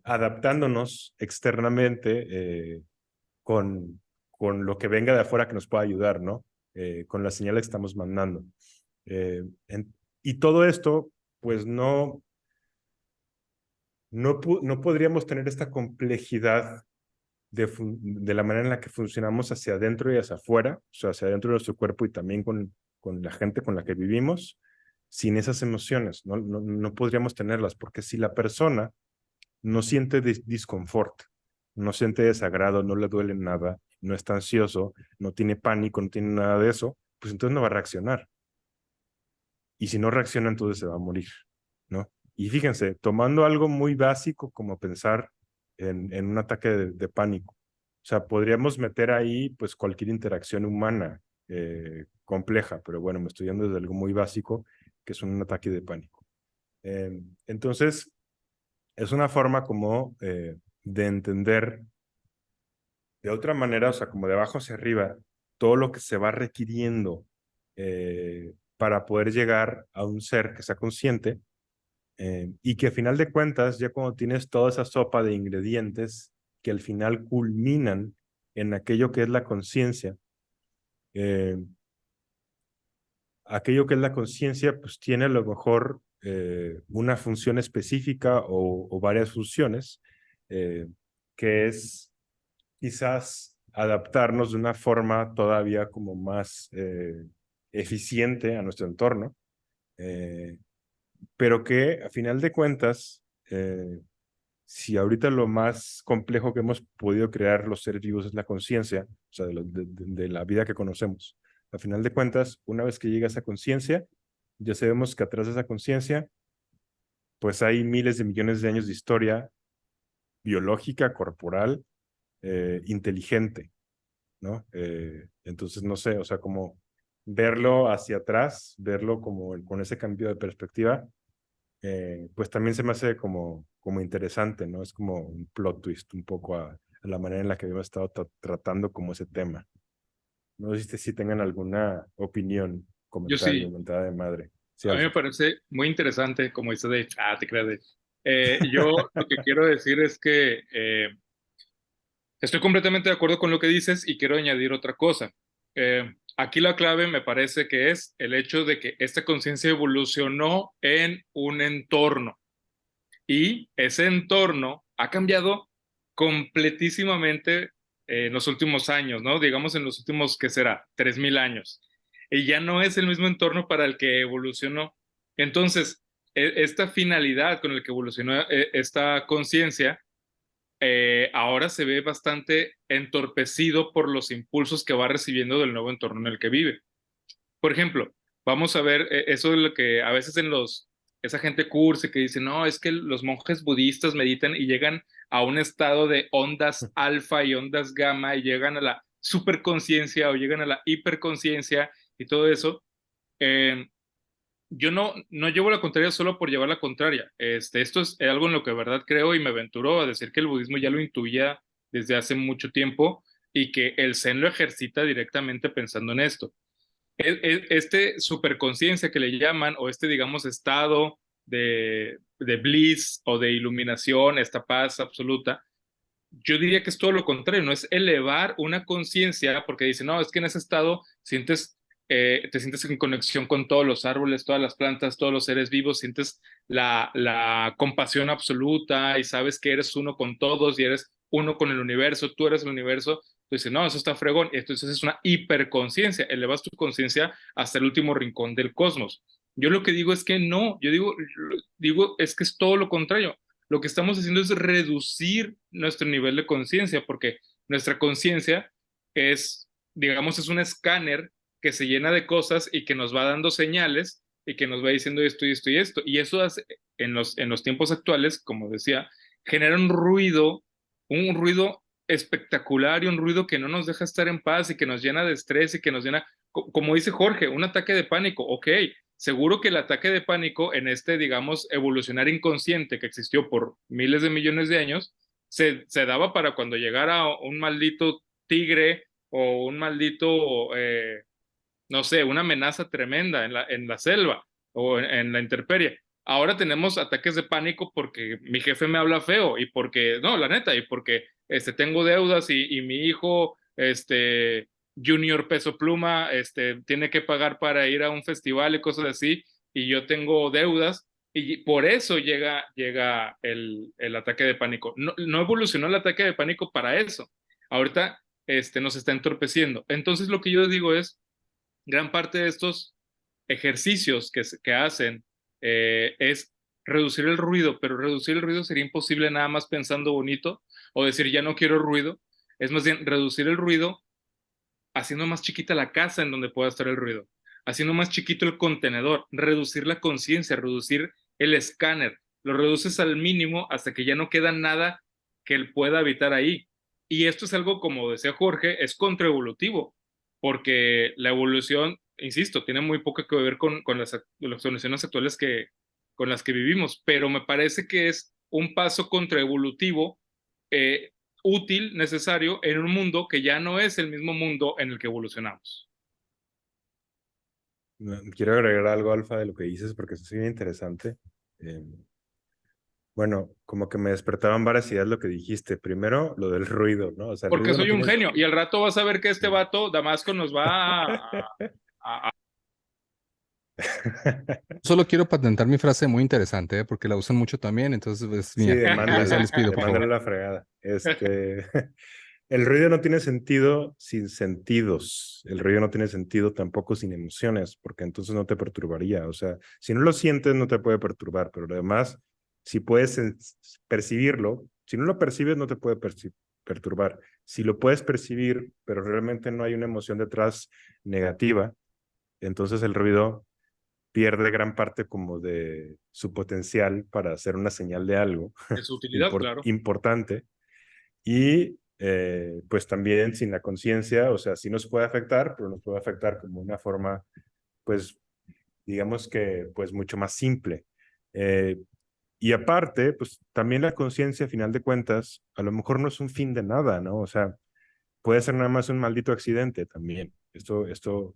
adaptándonos externamente con lo que venga de afuera que nos pueda ayudar, ¿no? Con las señales que estamos mandando. Y todo esto, pues no podríamos tener esta complejidad de la manera en la que funcionamos hacia adentro y hacia afuera, o sea, hacia adentro de nuestro cuerpo y también con la gente con la que vivimos, sin esas emociones. No podríamos tenerlas, porque si la persona no siente disconfort, no siente desagrado, no le duele nada, no está ansioso, no tiene pánico, no tiene nada de eso, pues entonces no va a reaccionar. Y si no reacciona, entonces se va a morir, ¿no? Y fíjense, tomando algo muy básico como pensar en un ataque de pánico. O sea, podríamos meter ahí pues cualquier interacción humana compleja, pero bueno, me estoy yendo desde algo muy básico, que es un ataque de pánico. Entonces, es una forma como de entender de otra manera, o sea, como de abajo hacia arriba, todo lo que se va requiriendo para poder llegar a un ser que sea consciente y que a final de cuentas, ya cuando tienes toda esa sopa de ingredientes que al final culminan en aquello que es la conciencia, eh, aquello que es la conciencia, pues tiene a lo mejor una función específica o varias funciones, que es quizás adaptarnos de una forma todavía como más eficiente a nuestro entorno, pero que a final de cuentas, si ahorita lo más complejo que hemos podido crear los seres vivos es la conciencia, o sea, de la vida que conocemos, a final de cuentas, una vez que llega esa conciencia, ya sabemos que atrás de esa conciencia, pues hay miles de millones de años de historia biológica, corporal, inteligente, ¿no? Entonces, no sé, o sea, como verlo hacia atrás, verlo como con ese cambio de perspectiva, pues también se me hace como interesante, ¿no? Es como un plot twist un poco a la manera en la que hemos estado tratando como ese tema. No sé si tengan alguna opinión, Yo comentario, sí, mentada de madre. Sí, a mí me Alfa. parece muy interesante, como dice Dave. Ah, te creas, Dave. Yo lo que quiero decir es que estoy completamente de acuerdo con lo que dices y quiero añadir otra cosa. Aquí la clave me parece que es el hecho de que esta conciencia evolucionó en un entorno y ese entorno ha cambiado completísimamente en los últimos años, ¿no? Digamos en los últimos, ¿qué será? 3000 años. Y ya no es el mismo entorno para el que evolucionó. Entonces, esta finalidad con la que evolucionó esta conciencia ahora se ve bastante entorpecido por los impulsos que va recibiendo del nuevo entorno en el que vive. Por ejemplo, vamos a ver eso de lo que a veces esa gente cursi que dice, no, es que los monjes budistas meditan y llegan a un estado de ondas alfa y ondas gamma y llegan a la superconciencia o llegan a la hiperconciencia y todo eso. Eh, yo no llevo la contraria solo por llevar la contraria. Esto es algo en lo que de verdad creo y me aventuro a decir que el budismo ya lo intuía desde hace mucho tiempo y que el Zen lo ejercita directamente pensando en esto. Este superconciencia que le llaman, o este, digamos, estado de bliss o de iluminación, esta paz absoluta, yo diría que es todo lo contrario, no es elevar una conciencia, porque dice, no, es que en ese estado te sientes en conexión con todos los árboles, todas las plantas, todos los seres vivos, sientes la compasión absoluta y sabes que eres uno con todos y eres uno con el universo, tú eres el universo. Entonces, no, eso está fregón. Entonces es una hiperconciencia, elevas tu conciencia hasta el último rincón del cosmos. Yo lo que digo es que no, yo digo es que es todo lo contrario. Lo que estamos haciendo es reducir nuestro nivel de conciencia, porque nuestra conciencia es, digamos, es un escáner que se llena de cosas y que nos va dando señales y que nos va diciendo esto y esto y esto. Y eso hace, en los tiempos actuales, como decía, genera un ruido espectacular y un ruido que no nos deja estar en paz y que nos llena de estrés y que nos llena, como dice Jorge, un ataque de pánico. Ok, seguro que el ataque de pánico en este, digamos, evolucionar inconsciente que existió por miles de millones de años, se daba para cuando llegara un maldito tigre o un maldito, no sé, una amenaza tremenda en la selva o en la intemperie. Ahora tenemos ataques de pánico porque mi jefe me habla feo y porque, no, la neta, y porque tengo deudas y mi hijo, Junior Peso Pluma, tiene que pagar para ir a un festival y cosas así, y yo tengo deudas, y por eso llega el ataque de pánico. No, no evolucionó el ataque de pánico para eso. Ahorita nos está entorpeciendo. Entonces lo que yo digo es, gran parte de estos ejercicios que hacen es reducir el ruido, pero reducir el ruido sería imposible nada más pensando bonito o decir ya no quiero ruido. Es más bien reducir el ruido haciendo más chiquita la casa en donde pueda estar el ruido, haciendo más chiquito el contenedor, reducir la conciencia, reducir el escáner, lo reduces al mínimo hasta que ya no queda nada que él pueda habitar ahí. Y esto es algo, como decía Jorge, es contraevolutivo, porque la evolución, insisto, tiene muy poco que ver con las condiciones actuales con las que vivimos, pero me parece que es un paso contraevolutivo eh, útil, necesario en un mundo que ya no es el mismo mundo en el que evolucionamos. Quiero agregar algo, Alfa, de lo que dices, porque es muy interesante. Eh, bueno, como que me despertaban varias ideas lo que dijiste. Primero, lo del ruido, ¿no? O sea, el Porque ruido no soy un tiene... genio y al rato vas a ver que este vato, Damasco, nos va a Solo quiero patentar mi frase muy interesante, porque la usan mucho también, entonces es Sí, mía. Esa demándale, les pido, por demándale favor. la fregada. El ruido no tiene sentido sin sentidos. El ruido no tiene sentido tampoco sin emociones, porque entonces no te perturbaría. O sea, si no lo sientes, no te puede perturbar, pero además, si puedes percibirlo, si no lo percibes, no te puede perturbar. Si lo puedes percibir, pero realmente no hay una emoción detrás negativa, entonces el ruido pierde gran parte como de su potencial para hacer una señal de algo de su utilidad, claro. importante. Y pues también sin la conciencia, o sea, sí nos puede afectar, pero nos puede afectar como una forma, pues, digamos que, pues, mucho más simple. Eh, y aparte, pues, también la conciencia, a final de cuentas, a lo mejor no es un fin de nada, ¿no? O sea, puede ser nada más un maldito accidente también.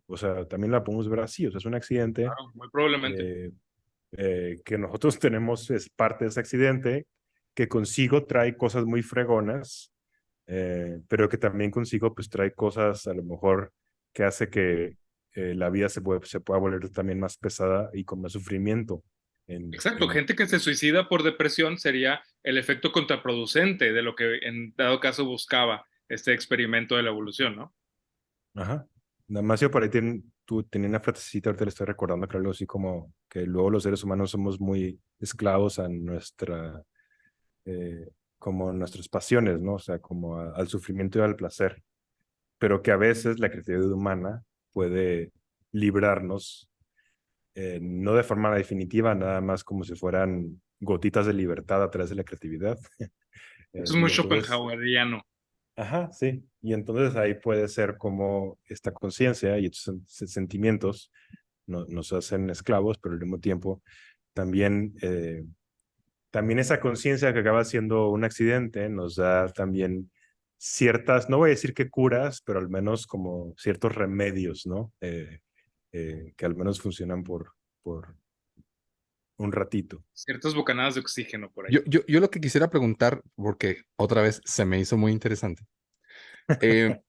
O sea, también la podemos ver así, o sea, es un accidente Claro, muy probablemente. que nosotros tenemos, es parte de ese accidente, que consigo trae cosas muy fregonas, pero que también consigo pues trae cosas a lo mejor que hace que la vida se pueda volver también más pesada y con más sufrimiento. Exacto, gente que se suicida por depresión sería el efecto contraproducente de lo que en dado caso buscaba este experimento de la evolución, ¿no? Ajá. Nada más yo por ahí tú tenías una frasecita, ahorita le estoy recordando que algo así como que luego los seres humanos somos muy esclavos a eh, como nuestras pasiones, ¿no? O sea, como al sufrimiento y al placer, pero que a veces la creatividad humana puede librarnos, no de forma definitiva, nada más como si fueran gotitas de libertad a través de la creatividad. Eso es muy Y entonces, schopenhaueriano. ajá, sí, y entonces ahí puede ser como esta conciencia y estos sentimientos nos hacen esclavos, pero al mismo tiempo también, también esa conciencia que acaba siendo un accidente nos da también ciertas, no voy a decir que curas, pero al menos como ciertos remedios, ¿no? que al menos funcionan por un ratito. Ciertas bocanadas de oxígeno por ahí. Yo lo que quisiera preguntar, porque otra vez se me hizo muy interesante, eh,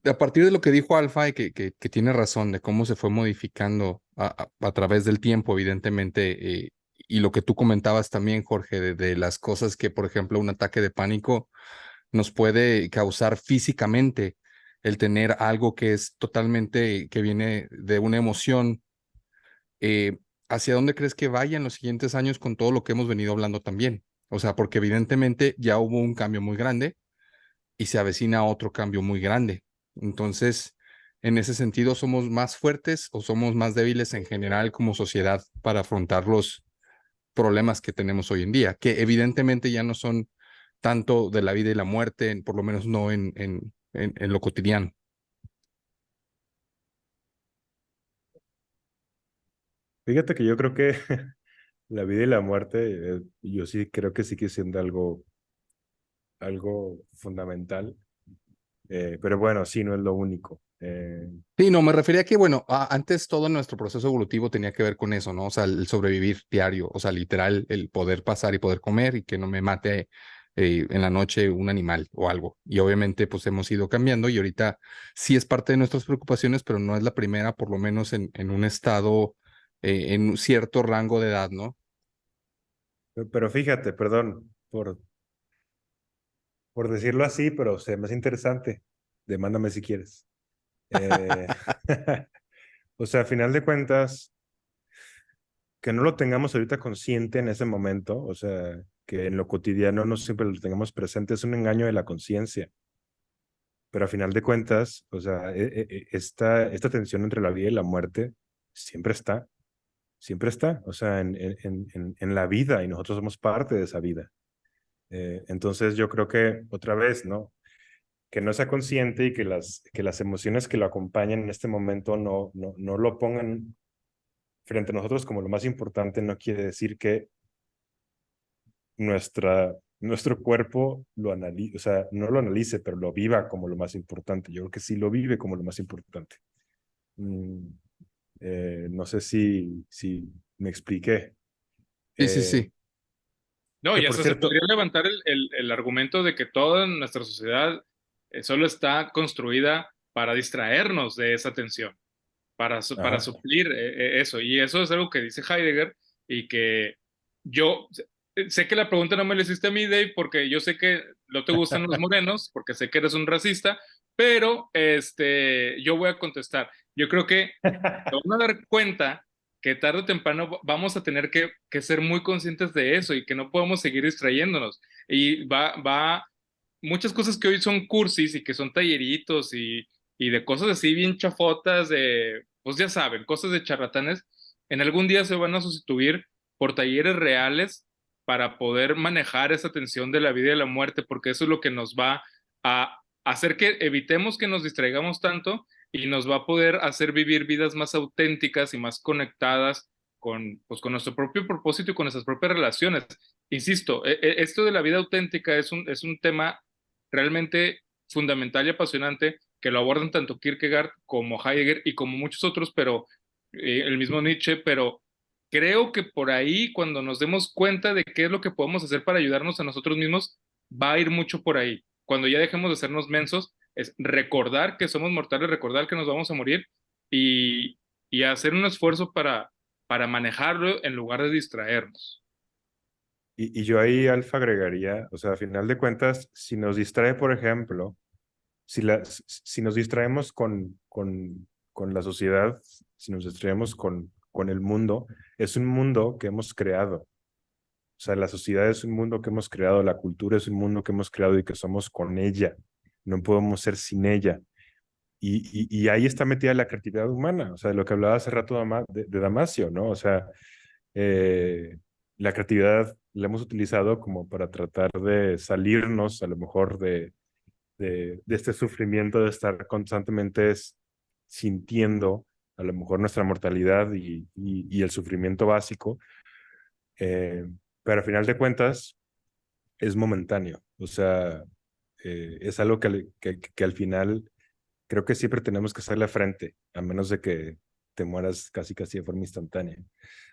a partir de lo que dijo Alfa y que tiene razón de cómo se fue modificando a través del tiempo, evidentemente, y lo que tú comentabas también, Jorge, de las cosas que, por ejemplo, un ataque de pánico nos puede causar físicamente, el tener algo que es totalmente, que viene de una emoción. ¿Hacia dónde crees que vaya en los siguientes años con todo lo que hemos venido hablando también? O sea, porque evidentemente ya hubo un cambio muy grande y se avecina otro cambio muy grande. Entonces, en ese sentido, ¿somos más fuertes o somos más débiles en general como sociedad para afrontar los problemas que tenemos hoy en día? Que evidentemente ya no son tanto de la vida y la muerte, por lo menos no en lo cotidiano. Fíjate que yo creo que la vida y la muerte, yo sí creo que sigue siendo algo fundamental, pero bueno, sí, no es lo único. Sí, no, me refería a que, bueno, antes todo nuestro proceso evolutivo tenía que ver con eso, ¿no? O sea, el sobrevivir diario, o sea, literal, el poder pasar y poder comer y que no me mate en la noche un animal o algo. Y obviamente, pues hemos ido cambiando y ahorita sí es parte de nuestras preocupaciones, pero no es la primera, por lo menos en un estado, en un cierto rango de edad, ¿no? Pero fíjate, perdón por decirlo así, pero se me hace interesante. Demándame si quieres. Eh, o sea, a final de cuentas, que no lo tengamos ahorita consciente en ese momento, o sea, que en lo cotidiano no siempre lo tengamos presente, es un engaño de la conciencia. Pero a final de cuentas, o sea, esta tensión entre la vida y la muerte siempre está, o sea, en la vida y nosotros somos parte de esa vida. Entonces yo creo que otra vez, ¿no? Que no sea consciente y que las emociones que lo acompañan en este momento no lo pongan frente a nosotros como lo más importante, no quiere decir que nuestro cuerpo lo analice, o sea, no lo analice, pero lo viva como lo más importante. Yo creo que sí lo vive como lo más importante. Mm, no sé si me expliqué. Sí, sí, Eh, sí. No, que y por hasta se cierto, podría levantar el argumento de que toda nuestra sociedad solo está construida para distraernos de esa tensión, para ajá. suplir eso. Y eso es algo que dice Heidegger y que yo sé que la pregunta no me la hiciste a mí, Dave, porque yo sé que no te gustan los morenos, porque sé que eres un racista, pero yo voy a contestar. Yo creo que te van a dar cuenta que tarde o temprano vamos a tener que ser muy conscientes de eso y que no podemos seguir distrayéndonos. Y muchas cosas que hoy son cursis y que son talleritos y de cosas así bien chafotas, pues ya saben, cosas de charlatanes, en algún día se van a sustituir por talleres reales para poder manejar esa tensión de la vida y la muerte, porque eso es lo que nos va a hacer que evitemos que nos distraigamos tanto y nos va a poder hacer vivir vidas más auténticas y más conectadas pues, con nuestro propio propósito y con nuestras propias relaciones. Insisto, esto de la vida auténtica es un tema realmente fundamental y apasionante que lo abordan tanto Kierkegaard como Heidegger y como muchos otros, pero el mismo Nietzsche, pero creo que por ahí cuando nos demos cuenta de qué es lo que podemos hacer para ayudarnos a nosotros mismos, va a ir mucho por ahí. Cuando ya dejemos de hacernos mensos, es recordar que somos mortales, recordar que nos vamos a morir y, y hacer un esfuerzo para manejarlo en lugar de distraernos. Y yo ahí, Alfa, agregaría, o sea, a final de cuentas, si nos distrae, por ejemplo, si nos distraemos con la sociedad, si nos distraemos con el mundo, es un mundo que hemos creado. O sea, la sociedad es un mundo que hemos creado, la cultura es un mundo que hemos creado y que somos con ella. No podemos ser sin ella. Y ahí está metida la creatividad humana, o sea, de lo que hablaba hace rato de Damasio, ¿no? O sea, eh, la creatividad la hemos utilizado como para tratar de salirnos a lo mejor de este sufrimiento de estar constantemente sintiendo a lo mejor nuestra mortalidad y el sufrimiento básico, eh, pero al final de cuentas es momentáneo, o sea, es algo que al final creo que siempre tenemos que hacerle frente, a menos de que te mueras casi de forma instantánea.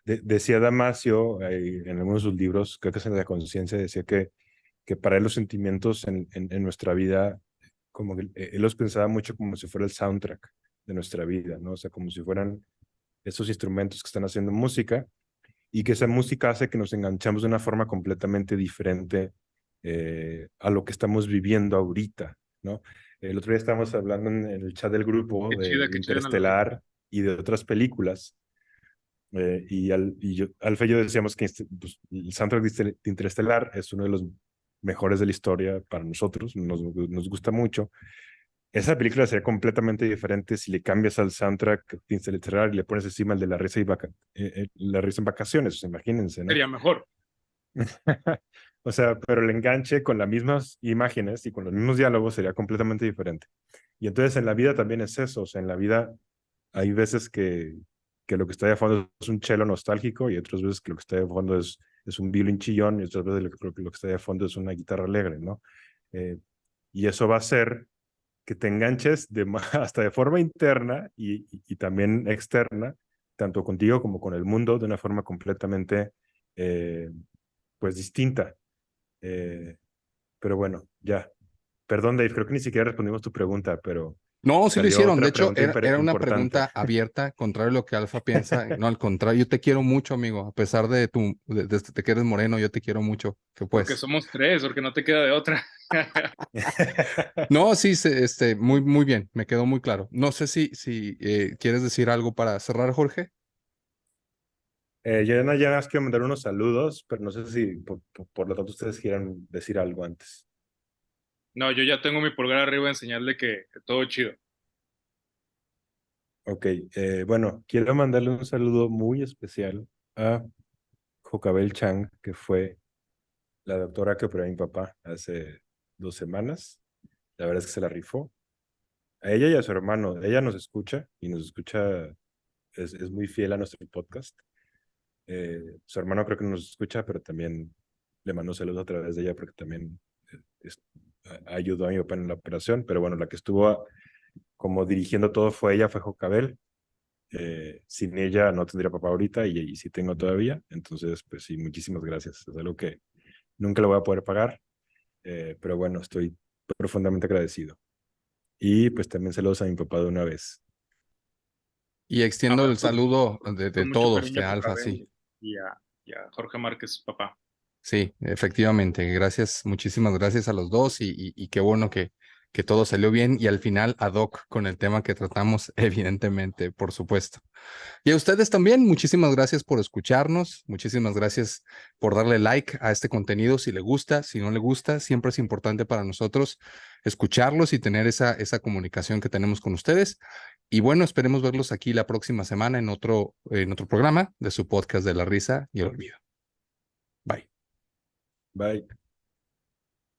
Decía Damasio en algunos de sus libros, creo que es en La Conciencia, decía que para él los sentimientos en nuestra vida, como que él los pensaba mucho como si fuera el soundtrack de nuestra vida, ¿no? O sea, como si fueran esos instrumentos que están haciendo música y que esa música hace que nos enganchamos de una forma completamente diferente a lo que estamos viviendo ahorita, ¿no? El otro día estábamos hablando en el chat del grupo de Qué chida analogía. Interestelar y de otras películas. Alfa y yo decíamos que pues, el soundtrack de Interestelar es uno de los mejores de la historia para nosotros, nos gusta mucho. Esa película sería completamente diferente si le cambias al soundtrack de Interestelar y le pones encima el de La risa en vacaciones, o sea, imagínense, ¿no? Sería mejor. O sea, pero el enganche con las mismas imágenes y con los mismos diálogos sería completamente diferente. Y entonces en la vida también es eso, o sea, en la vida hay veces que lo que está de fondo es un cello nostálgico y otras veces que lo que está de fondo es un violín chillón y otras veces lo que está de fondo es una guitarra alegre, ¿no? Y eso va a hacer que te enganches hasta de forma interna y también externa, tanto contigo como con el mundo, de una forma completamente, pues, distinta. Pero bueno, ya. Perdón, Dave, creo que ni siquiera respondimos tu pregunta, pero No, sí lo salió hicieron. De otra hecho, pregunta era una importante. pregunta abierta, contrario a lo que Alfa piensa. No, al contrario, yo te quiero mucho, amigo. A pesar de que eres moreno, yo te quiero mucho. Que Porque pues. somos tres, porque no te queda de otra. No, sí, muy, muy bien. Me quedó muy claro. No sé si quieres decir algo para cerrar, Jorge. Ya nada más quiero mandar unos saludos, pero no sé si por lo tanto ustedes quieran decir algo antes. No, yo ya tengo mi pulgar arriba en señal de que todo chido. Ok, bueno, quiero mandarle un saludo muy especial a Jocabel Chang, que fue la doctora que operó a mi papá hace 2 semanas. La verdad es que se la rifó. A ella y a su hermano, ella nos escucha y nos escucha, es muy fiel a nuestro podcast. Su hermano creo que nos escucha, pero también le mando saludos a través de ella porque también ayudó a mi papá en la operación. Pero bueno, la que estuvo como dirigiendo todo fue Jocabel. Sin ella no tendría papá ahorita y sí tengo todavía. Entonces, pues sí, muchísimas gracias. Es algo que nunca lo voy a poder pagar, pero bueno, estoy profundamente agradecido. Y pues también saludos a mi papá de una vez. Y Ah, extiendo el pues, saludo de con mucho todos, cariño de a Alfa, sí. Jocabel y a Jorge Márquez, papá. Sí, efectivamente. Gracias, muchísimas gracias a los dos y qué bueno que todo salió bien y al final ad hoc con el tema que tratamos, evidentemente, por supuesto. Y a ustedes también, muchísimas gracias por escucharnos, muchísimas gracias por darle like a este contenido si le gusta, si no le gusta, siempre es importante para nosotros escucharlos y tener esa comunicación que tenemos con ustedes. Y bueno, esperemos verlos aquí la próxima semana en otro programa de su podcast de la risa y el olvido. Bye. Bye.